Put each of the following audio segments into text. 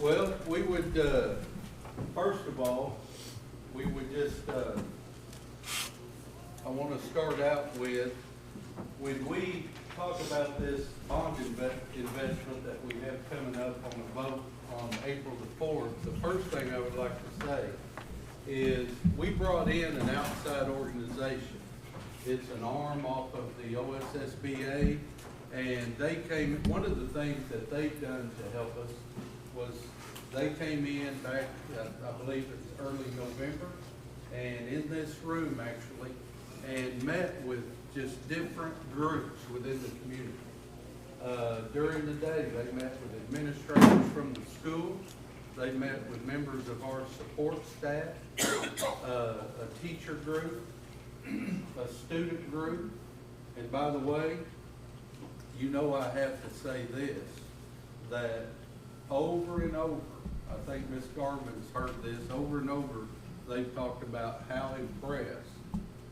Well, we would, first of all, we would just, I want to start out with, when we talk about this bond investment that we have coming up on the vote on April the 4th, the first thing I would like to say is we brought in an outside organization. It's an arm off of the OSSBA, and they came, one of the things that they've done to help us was they came in back, I believe it's early November, and in this room actually, and met with just different groups within the community. During the day, they met with administrators from the school, they met with members of our support staff, a teacher group, a student group, and by the way, you know I have to say this, that over and over, I think Ms. Garvin's heard this, over and over, they've talked about how impressed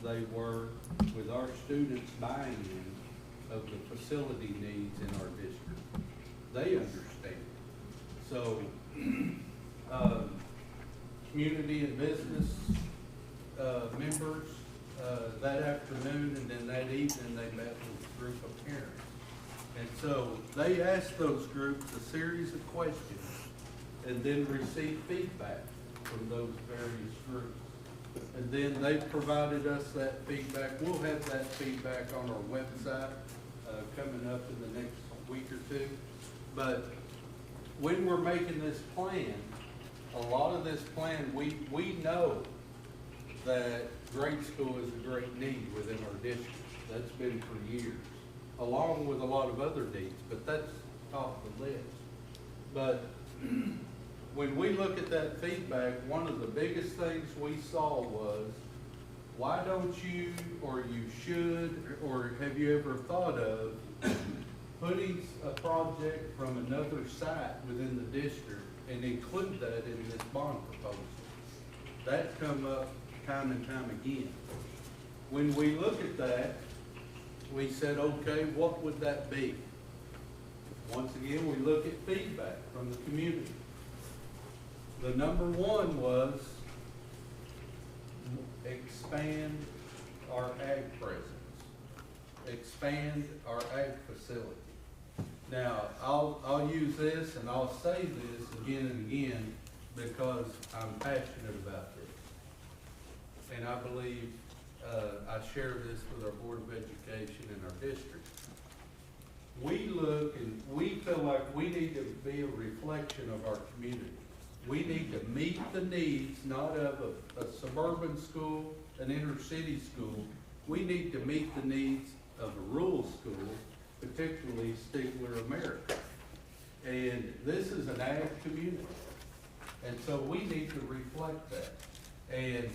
they were with our students' buy-in of the facility needs in our district. They understand. So, community and business members that afternoon, and then that evening they met with a group of parents. And so they asked those groups a series of questions and then received feedback from those various groups. And then they provided us that feedback. We'll have that feedback on our website coming up in the next week or two. But when we're making this plan, a lot of this plan, we know that grade school is a great need within our district. That's been for years, along with a lot of other needs, but that's top of the list. But when we look at that feedback, one of the biggest things we saw was, why don't you, or you should, or have you ever thought of putting a project from another site within the district and include that in this bond proposal? That come up time and time again. When we look at that, we said, okay, what would that be? Once again, we look at feedback from the community. The number one was expand our ag presence, expand our ag facility. Now, I'll use this and I'll say this again and again because I'm passionate about this. And I believe I share this with our Board of Education and our district. We look and we feel like we need to be a reflection of our community. We need to meet the needs, not of a suburban school, an inner city school. We need to meet the needs of a rural school, particularly Stigler, America. And this is an ag community. And so we need to reflect that. And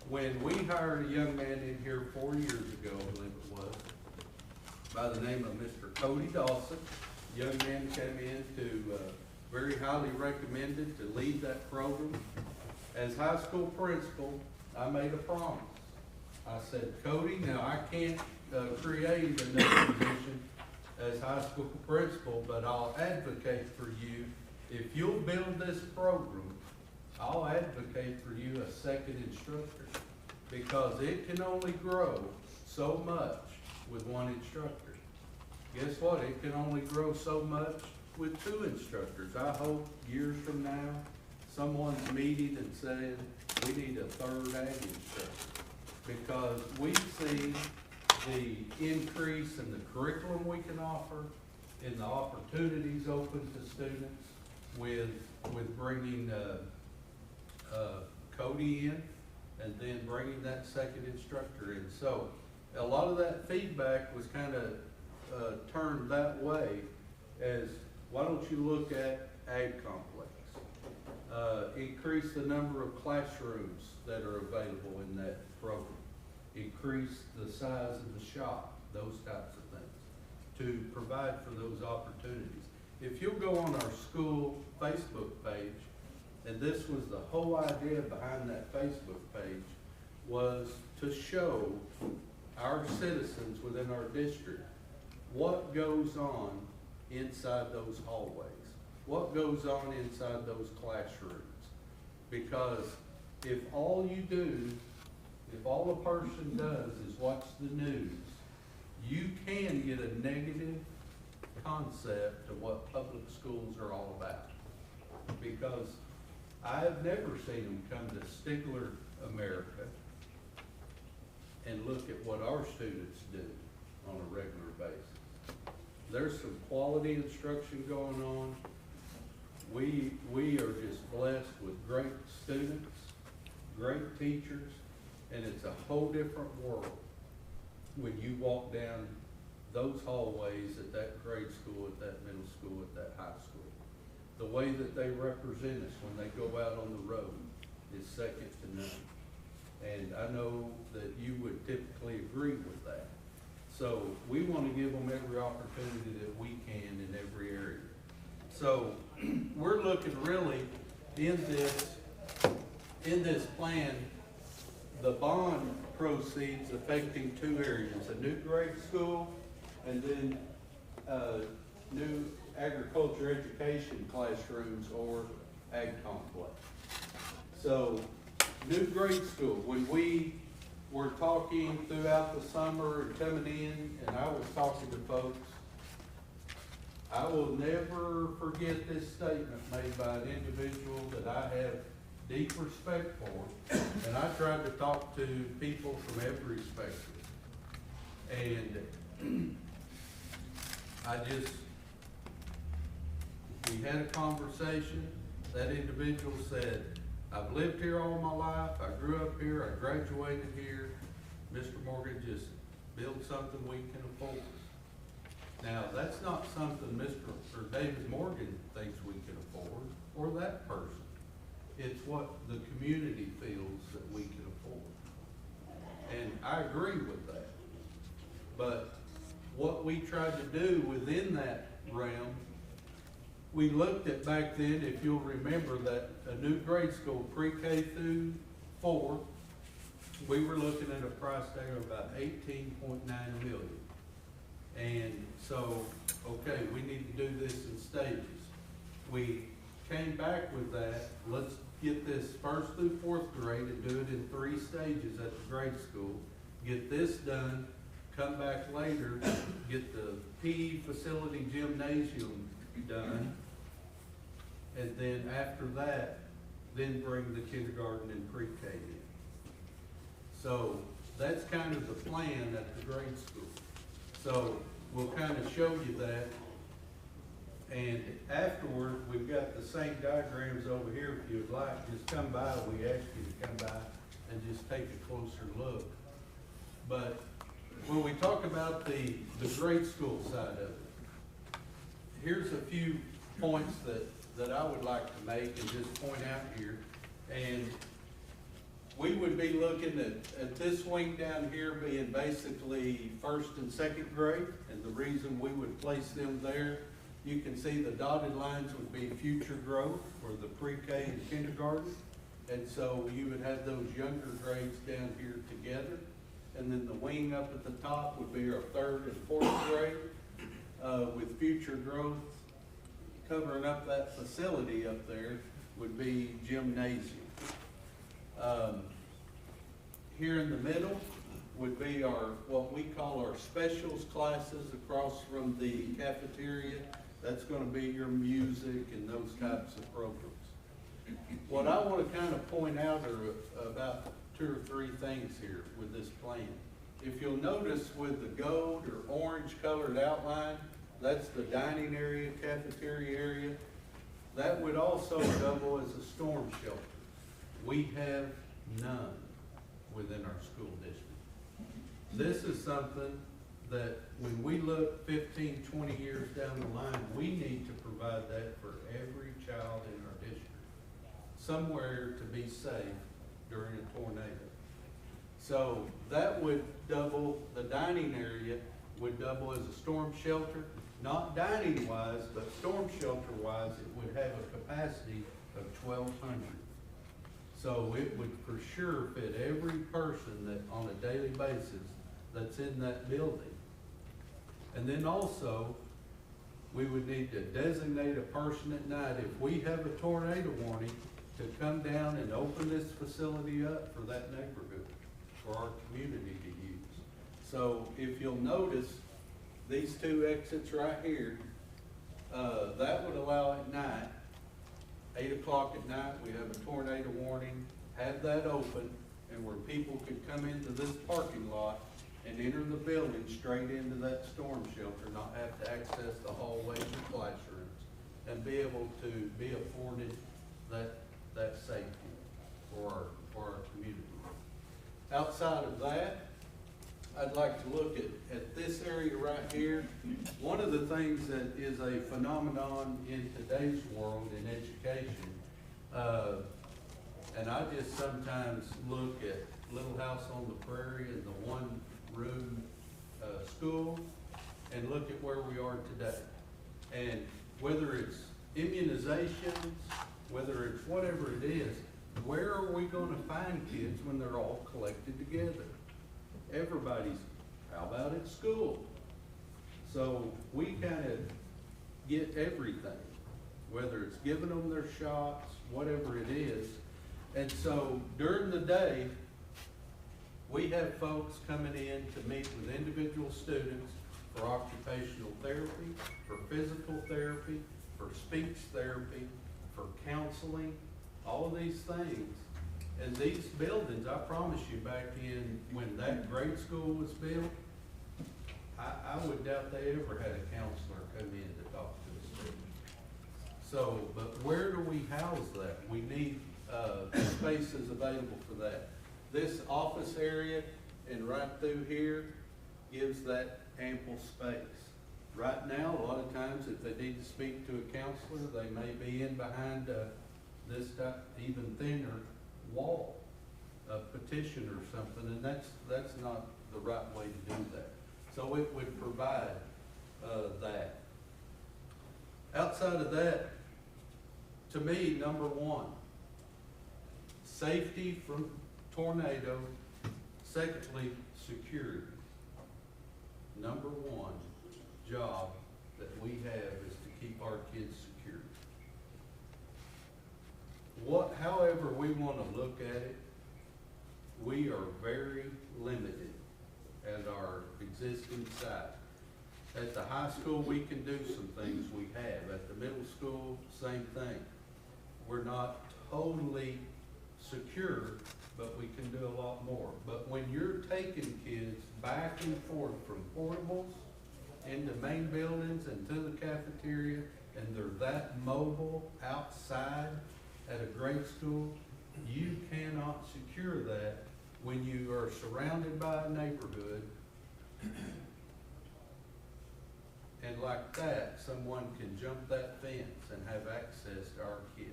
when we hired a young man in here 4 years ago, I believe it was, by the name of Mr. Cody Dawson, young man came in to very highly recommended to lead that program. As high school principal, I made a promise. I said, Cody, now I can't create another position as high school principal, but I'll advocate for you. If you'll build this program, I'll advocate for you a second instructor, because it can only grow so much with one instructor. Guess what? It can only grow so much with two instructors. I hope years from now, someone's meeting and saying, we need a third ag instructor, because we've seen the increase in the curriculum we can offer, in the opportunities open to students with bringing Cody in, and then bringing that second instructor in. So a lot of that feedback was kind of turned that way as, why don't you look at ag complex? Increase the number of classrooms that are available in that program. Increase the size of the shop, those types of things, to provide for those opportunities. If you'll go on our school Facebook page, and this was the whole idea behind that Facebook page, was to show our citizens within our district what goes on inside those hallways, what goes on inside those classrooms. Because if all you do, if all a person does is watch the news, you can get a negative concept of what public schools are all about. Because I've never seen them come to Stigler, America, and look at what our students do on a regular basis. There's some quality instruction going on. We are just blessed with great students, great teachers, and it's a whole different world when you walk down those hallways at that grade school, at that middle school, at that high school. The way that they represent us when they go out on the road is second to none. And I know that you would typically agree with that. So we want to give them every opportunity that we can in every area. So we're looking really in this plan, the bond proceeds affecting two areas, a new grade school and then new agriculture education classrooms or ag complex. So new grade school, when we were talking throughout the summer and coming in, and I was talking to folks, I will never forget this statement made by an individual that I have deep respect for, and I tried to talk to people from every spectrum. And we had a conversation. That individual said, I've lived here all my life, I grew up here, I graduated here. Mr. Morgan, just build something we can afford. Now, that's not something Mr. or David Morgan thinks we can afford, or that person. It's what the community feels that we can afford. And I agree with that. But what we tried to do within that realm, we looked at back then, if you'll remember, that a new grade school, pre-K through 4, we were looking at a price tag of about $18.9 million. And so, okay, we need to do this in stages. We came back with that, let's get this 1st through 4th grade and do it in 3 stages at the grade school. Get this done, come back later, get the PE facility gymnasium done, and then after that, then bring the kindergarten and pre-K in. So that's kind of the plan at the grade school. So we'll kind of show you that. And afterward, we've got the same diagrams over here if you'd like. Just come by, we ask you to come by and just take a closer look. But when we talk about the grade school side of it, here's a few points that I would like to make and just point out here. And we would be looking at this wing down here being basically 1st and 2nd grade. And the reason we would place them there, you can see the dotted lines would be future growth for the pre-K and kindergarten. And so you would have those younger grades down here together. And then the wing up at the top would be our 3rd and 4th grade with future growth. Covering up that facility up there would be gymnasium. Here in the middle would be what we call our specials classes across from the cafeteria. That's going to be your music and those types of programs. What I want to kind of point out are about 2 or 3 things here with this plan. If you'll notice with the gold or orange colored outline, that's the dining area, cafeteria area. That would also double as a storm shelter. We have none within our school district. This is something that when we look 15, 20 years down the line, we need to provide that for every child in our district. Somewhere to be safe during a tornado. So that would double, the dining area would double as a storm shelter. Not dining wise, but storm shelter wise, it would have a capacity of 1,200. So it would for sure fit every person that on a daily basis that's in that building. And then also, we would need to designate a person at night, if we have a tornado warning, to come down and open this facility up for that neighborhood, for our community to use. So if you'll notice, these two exits right here, that would allow at night, 8 o'clock at night, we have a tornado warning, have that open, and where people could come into this parking lot and enter the building straight into that storm shelter, not have to access the hallways or classrooms, and be able to be afforded that safety for our community. Outside of that, I'd like to look at this area right here. One of the things that is a phenomenon in today's world in education, and I just sometimes look at Little House on the Prairie and the one-room school, and look at where we are today. And whether it's immunizations, whether it's whatever it is, where are we going to find kids when they're all collected together? Everybody's, how about at school? So we kind of get everything, whether it's giving them their shots, whatever it is. And so during the day, we have folks coming in to meet with individual students for occupational therapy, for physical therapy, for speech therapy, for counseling, all of these things. And these buildings, I promise you, back in when that grade school was built, I would doubt they ever had a counselor come in to talk to the students. So, but where do we house that? We need spaces available for that. This office area and right through here gives that ample space. Right now, a lot of times, if they need to speak to a counselor, they may be in behind this even thinner wall, a petition or something, and that's not the right way to do that. So it would provide that. Outside of that, to me, number one, safety from tornado. Secondly, security. Number one job that we have is to keep our kids secure. However we want to look at it, we are very limited at our existing site. At the high school, we can do some things we have. At the middle school, same thing. We're not totally secure, but we can do a lot more. But when you're taking kids back and forth from portables into main buildings and to the cafeteria, and they're that mobile outside at a grade school, you cannot secure that when you are surrounded by a neighborhood, and like that, someone can jump that fence and have access to our kids.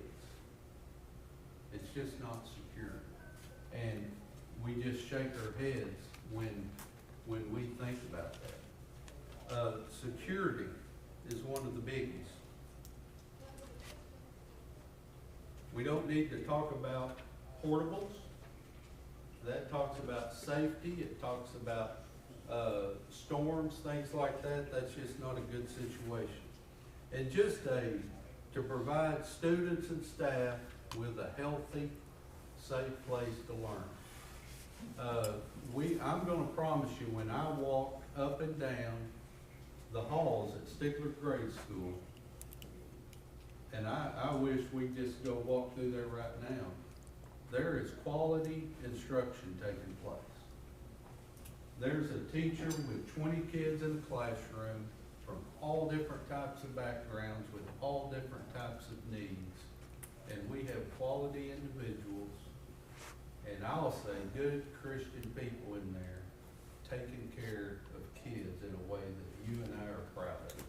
It's just not secure. And we just shake our heads when we think about that. Security is one of the biggies. We don't need to talk about portables. That talks about safety. It talks about storms, things like that. That's just not a good situation. And just to provide students and staff with a healthy, safe place to learn. I'm going to promise you, when I walk up and down the halls at Stigler Grade School, and I wish we'd just go walk through there right now, there is quality instruction taking place. There's a teacher with 20 kids in the classroom from all different types of backgrounds with all different types of needs. And we have quality individuals, and I'll say good Christian people in there taking care of kids in a way that you and I are proud of.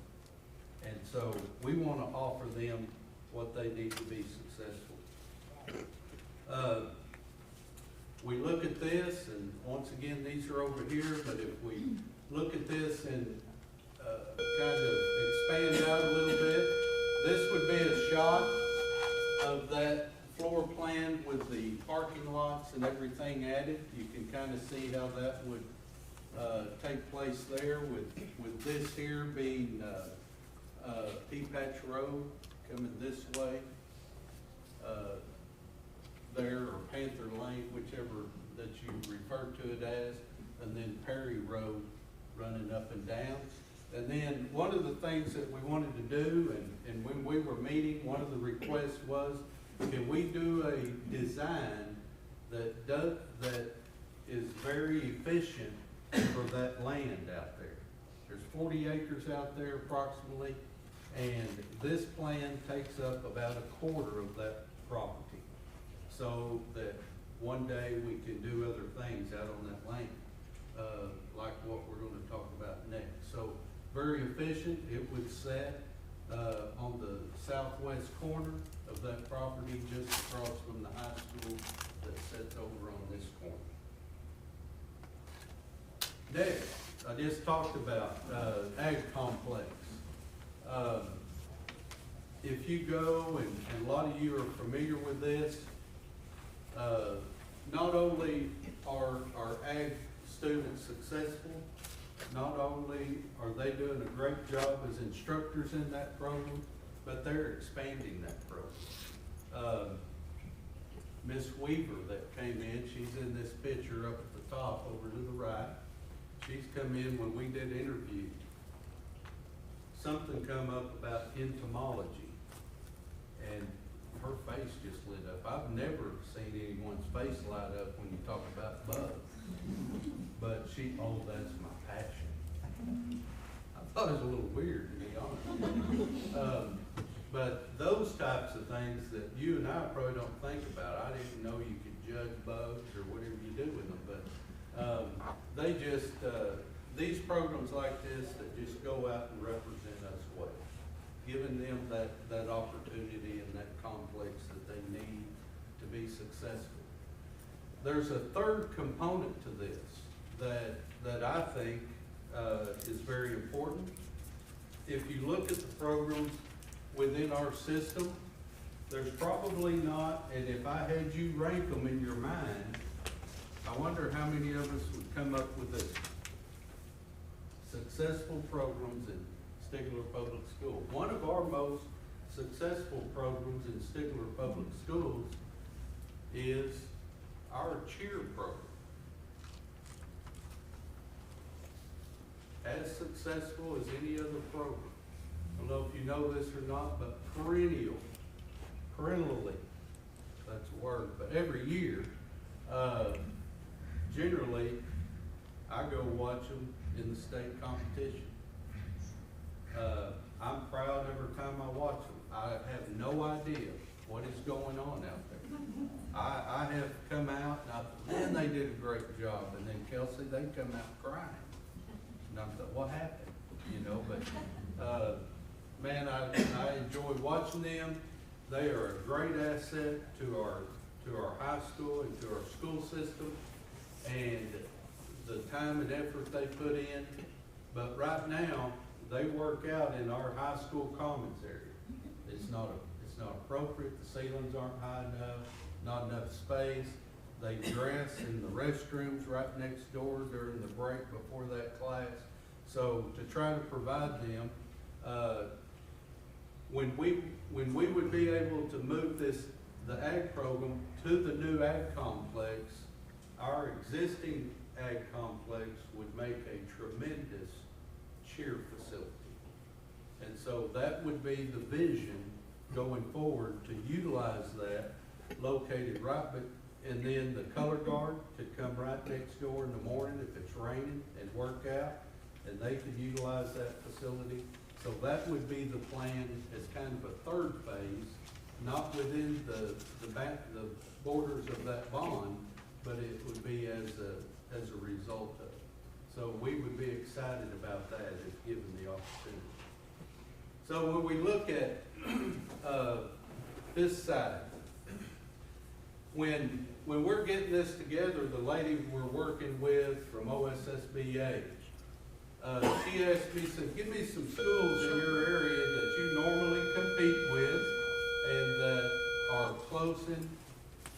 And so we want to offer them what they need to be successful. We look at this, and once again, these are over here, but if we look at this and kind of expand out a little bit, this would be a shot of that floor plan with the parking lots and everything added. You can kind of see how that would take place there with this here being Pea Patch Road coming this way, there, or Panther Lane, whichever that you refer to it as, and then Perry Road running up and down. And then one of the things that we wanted to do, and when we were meeting, one of the requests was, can we do a design that is very efficient for that land out there? There's 40 acres out there approximately, and this plan takes up about a quarter of that property. So that one day we can do other things out on that land, like what we're gonna talk about next. So very efficient. It would set on the southwest corner of that property, just across from the high school that sits over on this corner. Next, I just talked about ag complex. If you go, and a lot of you are familiar with this, not only are our ag students successful, not only are they doing a great job as instructors in that program, but they're expanding that program. Miss Weaver that came in, she's in this picture up at the top over to the right. She's come in when we did interview. Something come up about entomology, and her face just lit up. I've never seen anyone's face light up when you talk about bugs. But oh, that's my passion. I thought it was a little weird, to be honest. But those types of things that you and I probably don't think about. I didn't know you could judge bugs or whatever you do with them, but they just, these programs like this that just go out and represent us well, giving them that opportunity and that complex that they need to be successful. There's a third component to this that I think is very important. If you look at the programs within our system, there's probably not, and if I had you rank them in your mind, I wonder how many of us would come up with this. Successful programs in Stigler Public School. One of our most successful programs in Stigler Public Schools is our cheer program. As successful as any other program. I don't know if you know this or not, but perennially, that's a word, but every year, generally, I go watch them in the state competition. I'm proud every time I watch them. I have no idea what is going on out there. I have come out, and they did a great job, and then Kelsey, they come out crying. And I thought, what happened? You know, but man, I enjoy watching them. They are a great asset to our high school and to our school system, and the time and effort they put in. But right now, they work out in our high school commons area. It's not appropriate. The ceilings aren't high enough, not enough space. They dress in the restrooms right next door during the break before that class. So to try to provide them, when we would be able to move the ag program to the new ag complex, our existing ag complex would make a tremendous cheer facility. And so that would be the vision going forward, to utilize that located right, and then the color guard could come right next door in the morning if it's raining and work out, and they could utilize that facility. So that would be the plan as kind of a third phase, not within the borders of that bond, but it would be as a result of it. So we would be excited about that if given the opportunity. So when we look at this side, when we're getting this together, the lady we're working with from OSSBA, she asked me, said, give me some schools in your area that you normally compete with and that are close in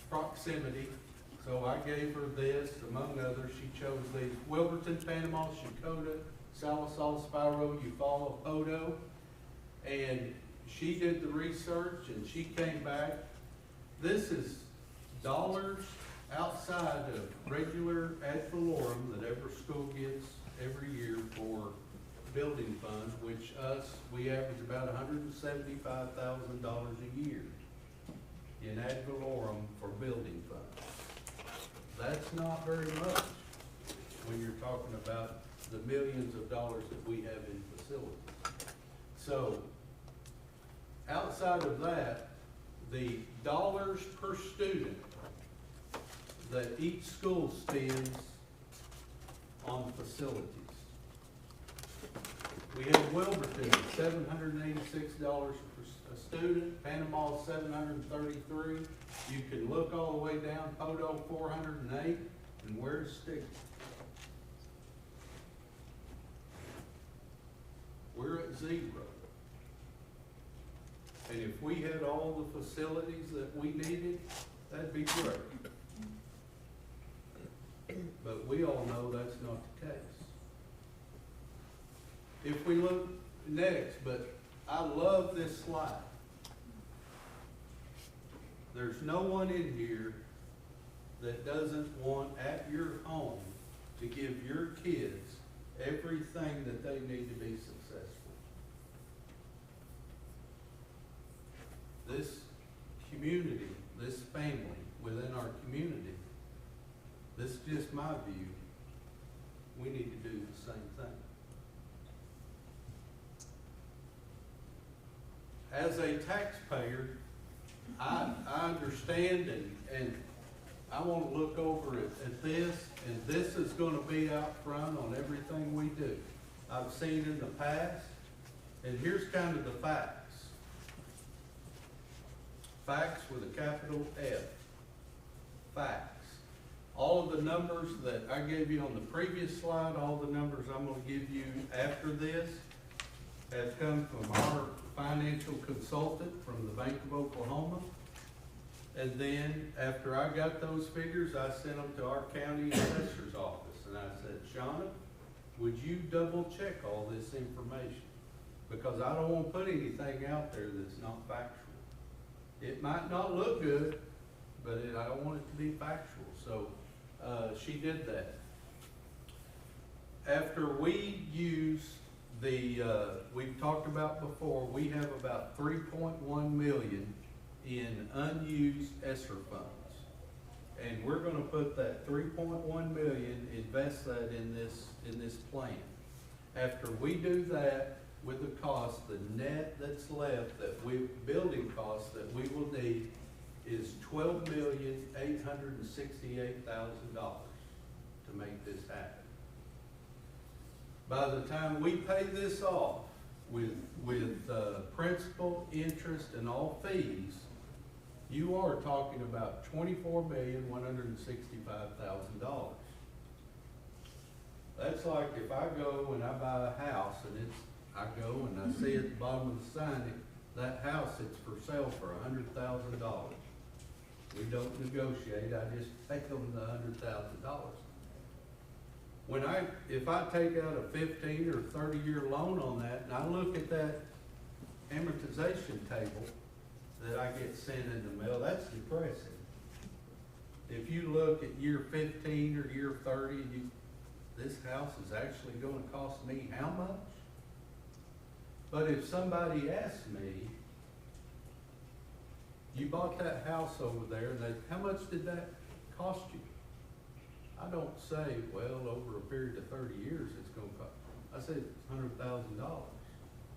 proximity. So I gave her this, among others. She chose these: Wilburton, Panama, Shakota, Salisal, Spiro, Eufaula, Podo. And she did the research and she came back. This is dollars outside of regular ad valorem that every school gets every year for building funds, which we average about $175,000 a year in ad valorem for building funds. That's not very much when you're talking about the millions of dollars that we have in facilities. So, outside of that, the dollars per student that each school spends on facilities. We have Wilburton at $786 per student, Panama $733. You can look all the way down, Poto $408, and where's Stigler? We're at 0. And if we had all the facilities that we needed, that'd be great. But we all know that's not the case. If we look next, but I love this slide. There's no one in here that doesn't want at your home to give your kids everything that they need to be successful. This community, this family within our community, this is just my view, we need to do the same thing. As a taxpayer, I understand and I want to look over at this, and this is going to be out front on everything we do. I've seen in the past, and here's kind of the facts. Facts with a capital F. Facts. All of the numbers that I gave you on the previous slide, all the numbers I'm going to give you after this have come from our financial consultant from the Bank of Oklahoma. And then after I got those figures, I sent them to our county assessor's office. And I said, Shauna, would you double check all this information? Because I don't want to put anything out there that's not factual. It might not look good, but I don't want it to be factual. So she did that. After we use we've talked about before, we have about 3.1 million in unused ESSER funds. And we're going to put that 3.1 million, invest that in this plan. After we do that, with the cost, the net that's left, building costs that we will need is $12,868,000 to make this happen. By the time we pay this off with principal, interest, and all fees, you are talking about $24,165,000. That's like if I go and I buy a house and I go and I see at the bottom of the sign, that house is for sale for $100,000. We don't negotiate, I just take them the $100,000. If I take out a 15 or 30-year loan on that, and I look at that amortization table that I get sent in the mail, that's depressing. If you look at year 15 or year 30, this house is actually going to cost me how much? But if somebody asks me, you bought that house over there, and how much did that cost you? I don't say, well, over a period of 30 years, it's going to cost. I say it's $100,000.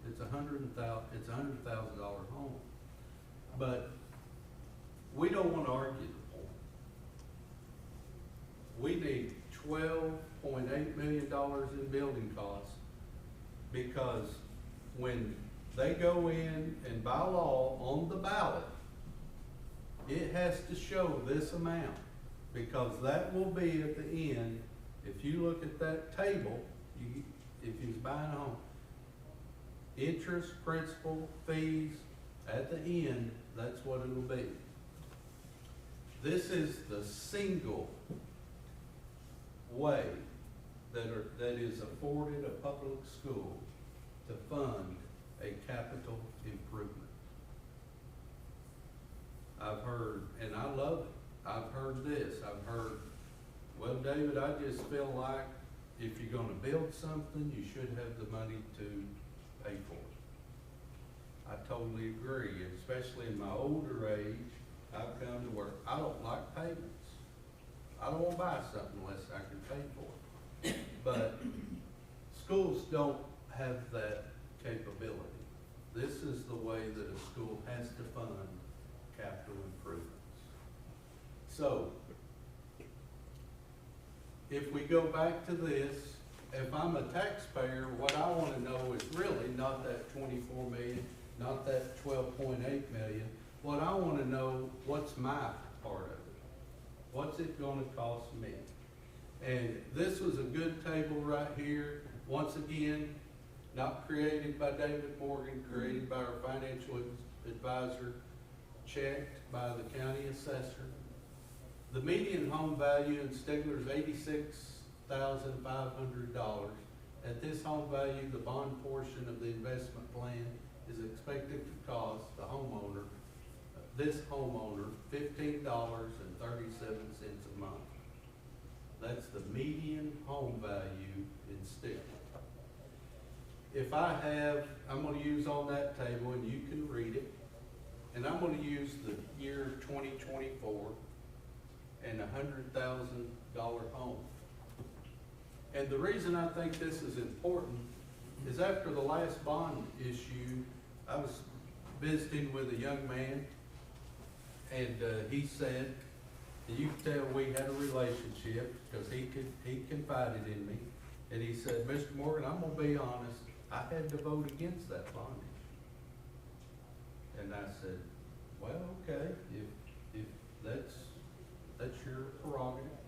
It's a $100,000 home. But we don't want to argue the point. We need $12.8 million in building costs because when they go in and by law on the ballot, it has to show this amount. Because that will be at the end, if you look at that table, if you're buying a home, interest, principal, fees, at the end, that's what it'll be. This is the single way that is afforded a public school to fund a capital improvement. I've heard, and I love it, I've heard this, I've heard, well, David, I just feel like if you're gonna build something, you should have the money to pay for it. I totally agree, especially in my older age, I've come to where I don't like payments. I don't wanna buy something unless I can pay for it. But schools don't have that capability. This is the way that a school has to fund capital improvements. So, if we go back to this, if I'm a taxpayer, what I wanna know is really not that 24 million, not that 12.8 million. What I wanna know, what's my part of it? What's it gonna cost me? And this was a good table right here. Once again, not created by David Morgan, created by our financial advisor, checked by the county assessor. The median home value in Stigler is $86,500. At this home value, the bond portion of the investment plan is expected to cost the homeowner, this homeowner, $15.37 a month. That's the median home value in Stigler. If I have, I'm gonna use on that table, and you can read it, and I'm gonna use the year 2024 and $100,000 home. And the reason I think this is important is after the last bond issue, I was visiting with a young man, and he said, and you could tell we had a relationship because he confided in me, and he said, Mr. Morgan, I'm gonna be honest, I had to vote against that bond issue. And I said, well, okay, if that's your prerogative.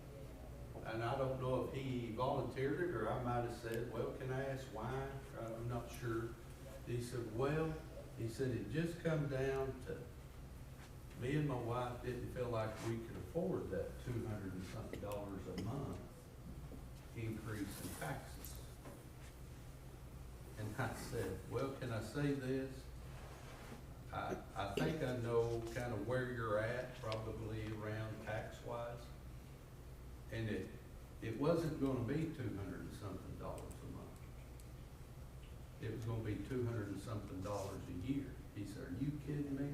And I don't know if he volunteered it, or I might have said, well, can I ask why? I'm not sure. He said, well, he said, it just come down to me and my wife didn't feel like we could afford that $200 and something a month increase in taxes. And I said, well, can I say this? I think I know kind of where you're at, probably around tax-wise. And it wasn't gonna be $200 and something a month. It was gonna be $200 and something a year. He said, are you kidding me?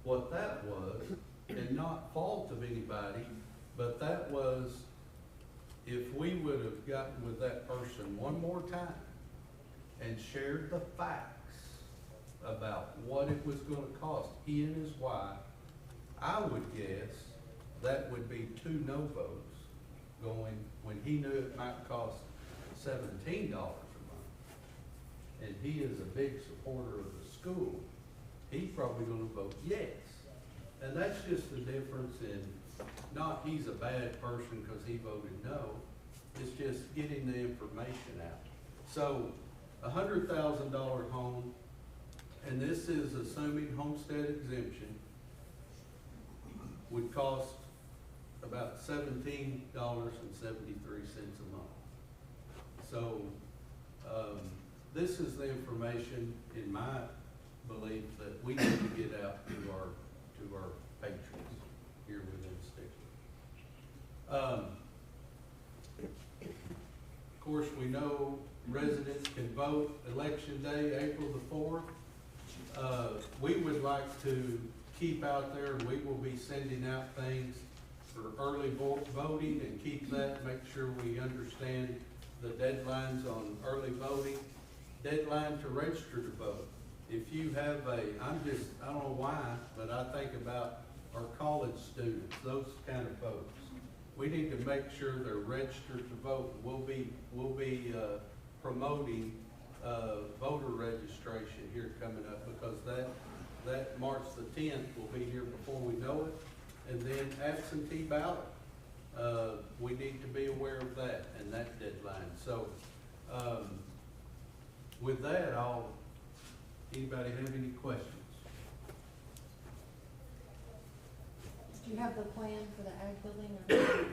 What that was, and not fault of anybody, but that was, if we would have gotten with that person one more time and shared the facts about what it was gonna cost he and his wife, I would guess that would be 2 no votes going when he knew it might cost $17 a month. And he is a big supporter of the school. He's probably gonna vote yes. And that's just the difference in, not he's a bad person because he voted no, it's just getting the information out. So, $100,000 home, and this is assuming homestead exemption, would cost about $17.73 a month. So, this is the information, in my belief, that we need to get out to our patrons here within Stigler. Of course, we know residents can vote election day, April the 4th. We would like to keep out there, and we will be sending out things for early voting, and keep that, make sure we understand the deadlines on early voting. Deadline to register to vote. If you have I don't know why, but I think about our college students, those kind of folks. We need to make sure they're registered to vote. We'll be promoting voter registration here coming up, because that March the 10th will be here before we know it. And then absentee ballot. We need to be aware of that and that deadline. So with that, anybody have any questions? Do you have the plan for the ag building? Or?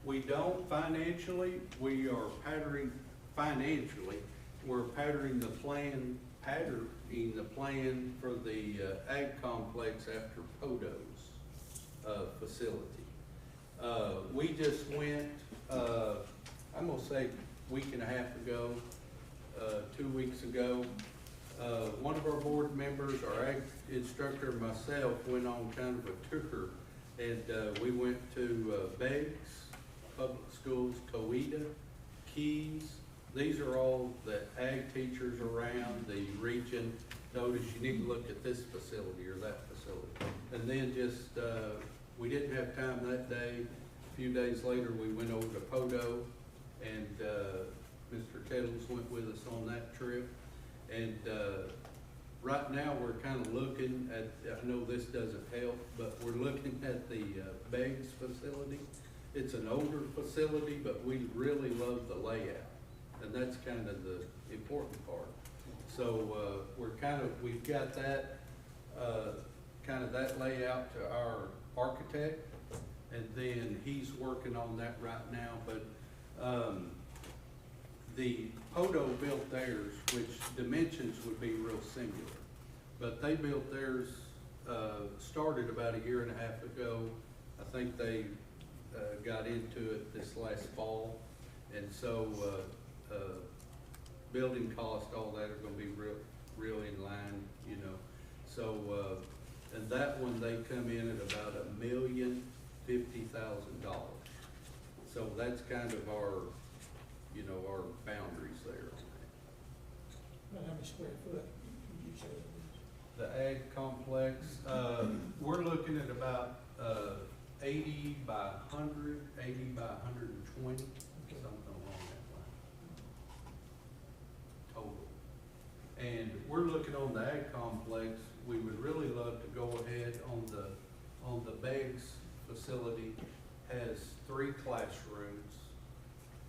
We don't financially. We are patterning financially. we're patterning the plan for the ag complex after Podo's facility. We just went, I'm gonna say week and a half ago, 2 weeks ago, one of our board members, our ag instructor, and myself went on kind of a tour, and we went to Beggs Public Schools, Coweta, Keys. These are all the ag teachers around the region. Notice you need to look at this facility or that facility. And then just, we didn't have time that day. A few days later, we went over to Podo, and Mr. Kettles went with us on that trip. And right now, we're kind of looking at, I know this doesn't help, but we're looking at the Beggs facility. It's an older facility, but we really love the layout. And that's kind of the important part. So we've got that, kind of that layout to our architect, and then he's working on that right now. But the Podo built theirs, which dimensions would be real similar, but they built theirs, started about 1.5 years ago. I think they got into it this last fall, and so building cost, all that are gonna be real in line, you know. So, and that one, they come in at about $1,050,000. So that's kind of our, you know, our boundaries there. About how many square foot would you say it is? The ag complex, we're looking at about 80 by 100, 80 by 120, something along that line, total. And we're looking on the ag complex. We would really love to go ahead on the Beggs facility. Has 3 classrooms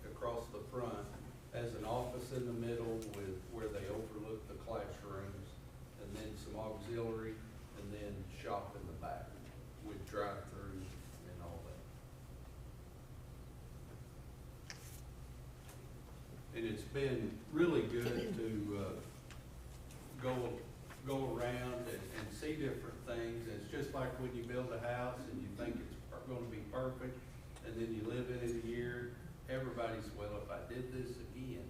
across the front, has an office in the middle with where they overlook the classrooms, and then some auxiliary, and then shop in the back with drive-throughs and all that. And it's been really good to go around and see different things. It's just like when you build a house and you think it's going to be perfect, and then you live in it a year. Everybody's, well, if I did this again.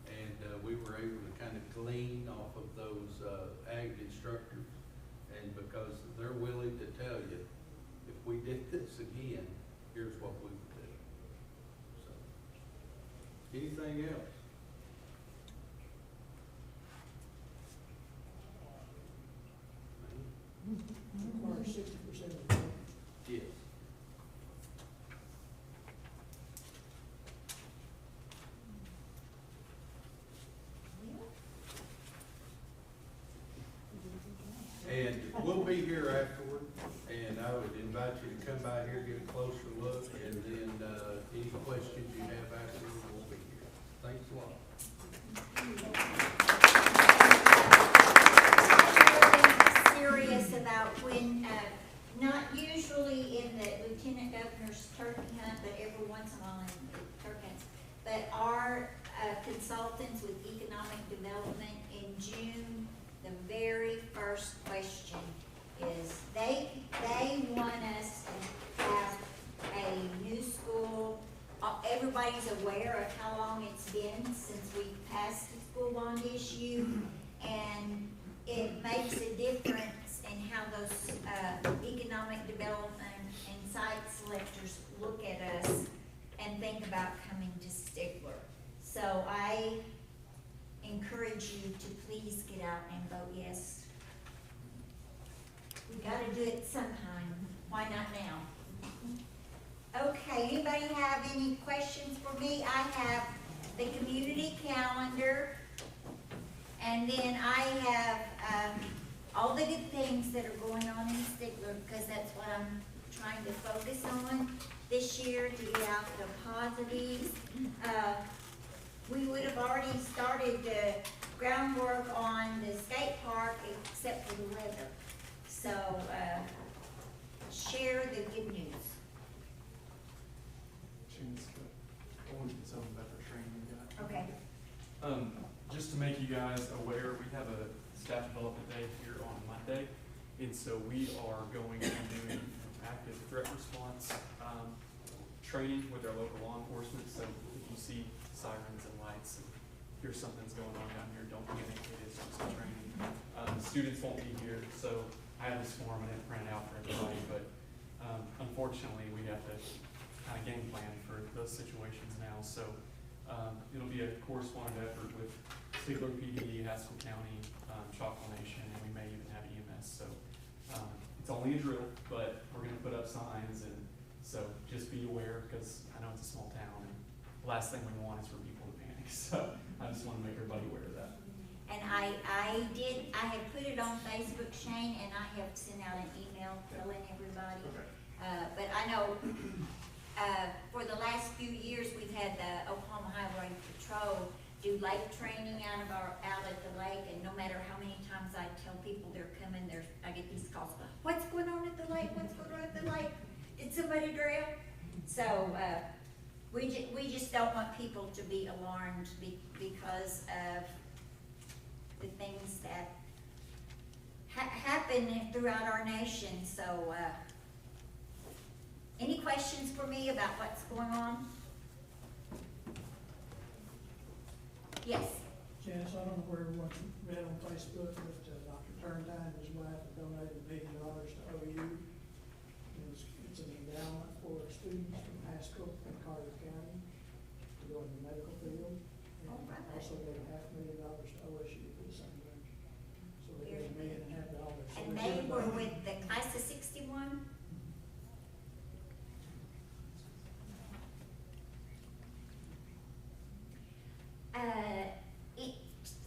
And we were able to kind of glean off of those ag instructors, and because they're willing to tell you, if we did this again, here's what we would do. So, anything else? Require 60% of the. Yes. And we'll be here afterward, and I would invite you to come by here, get a closer look, and then any questions you have afterward, we'll be here. Thanks a lot. I'm really serious about when, not usually in the lieutenant governor's turkey hunt, but every once in a while in the turkey hunts, but our consultants with economic development in June, the very first question is they want us to have a new school. Everybody's aware of how long it's been since we passed the school bond issue, and it makes a difference in how those economic development and site selectors look at us and think about coming to Stigler. So I encourage you to please get out and vote yes. We gotta do it sometime. Why not now? Okay, anybody have any questions for me? I have the community calendar, and then I have all the good things that are going on in Stigler, because that's what I'm trying to focus on this year, to get out the positives. We would have already started the groundwork on the skate park except for the weather. So share the good news. I want to get something about the training you got. Okay. make you guys aware, we have a staff development day here on Monday. And so we are going to be doing active threat response training with our local law enforcement. So if you see sirens and lights and hear something's going on down here, don't panic, it is just a training. Students won't be here, so I have this form I didn't print it out for everybody, but unfortunately we have to kind of game plan for those situations now. So it'll be a correspondent effort with Stigler PD, Haskell County, Choctaw Nation, and we may even have EMS. So it's only a drill, but we're gonna put up signs, and so just be aware, because I know it's a small town, and the last thing we want is for people to panic. So I just want to make everybody aware of that. And I have put it on Facebook, Shane, and I have sent out an email telling everybody. Okay. But I know, for the last few years, we've had the Oklahoma Highway Patrol do lake training out at the lake, and no matter how many times I tell people they're coming, I get these calls, what's going on at the lake, what's going on at the lake? Did somebody drown? So, we just don't want people to be alarmed because of the things that happen throughout our nation. So, any questions for me about what's going on? Yes. Janice, I don't know where everyone read on Facebook, but Dr. Turntine and his wife have donated $1 million to OU. It's an endowment for students from Haskell and Carter County to go in the medical field. And All right. also gave $500,000 to OSU for the same thing. So they gave $1.5 million. So And they're they giving were back. with the class of 61?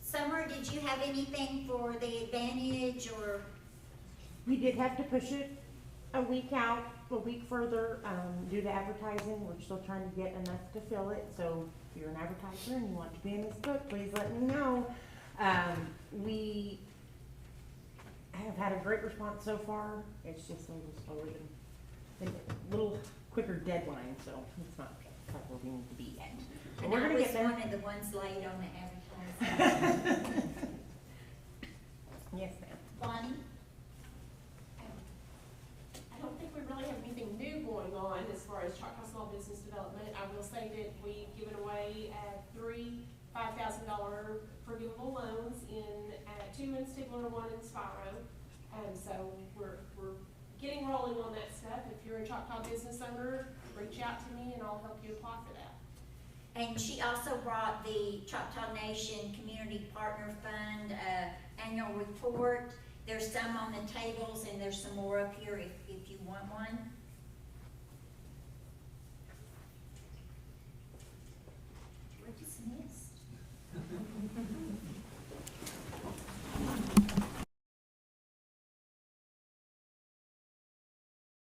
Summer, did you have anything for the Advantage or? We did have to push it a week further, due to advertising. We're still trying to get enough to fill it, so if you're an advertiser and you want to be in this book, please let me know. We have had a great response so far. It's just a little slower than a little quicker deadline, so it's not quite where we need to be yet. But And we're I gonna was get there. one of the ones late on the advertising. Yes, ma'am. Bonnie? I don't think we really have anything new going on as far as Choctaw Small Business Development. I will say that we've given away 3 $5,000 forgivable loans two in Stigler, 1 in Spiro. So we're getting rolling on that stuff. If you're a Choctaw business owner, reach out to me and I'll help you apply for that. And she also brought the Choctaw Nation Community Partner Fund annual report. There's some on the tables and there's some more up here if you want one. Where'd you send this?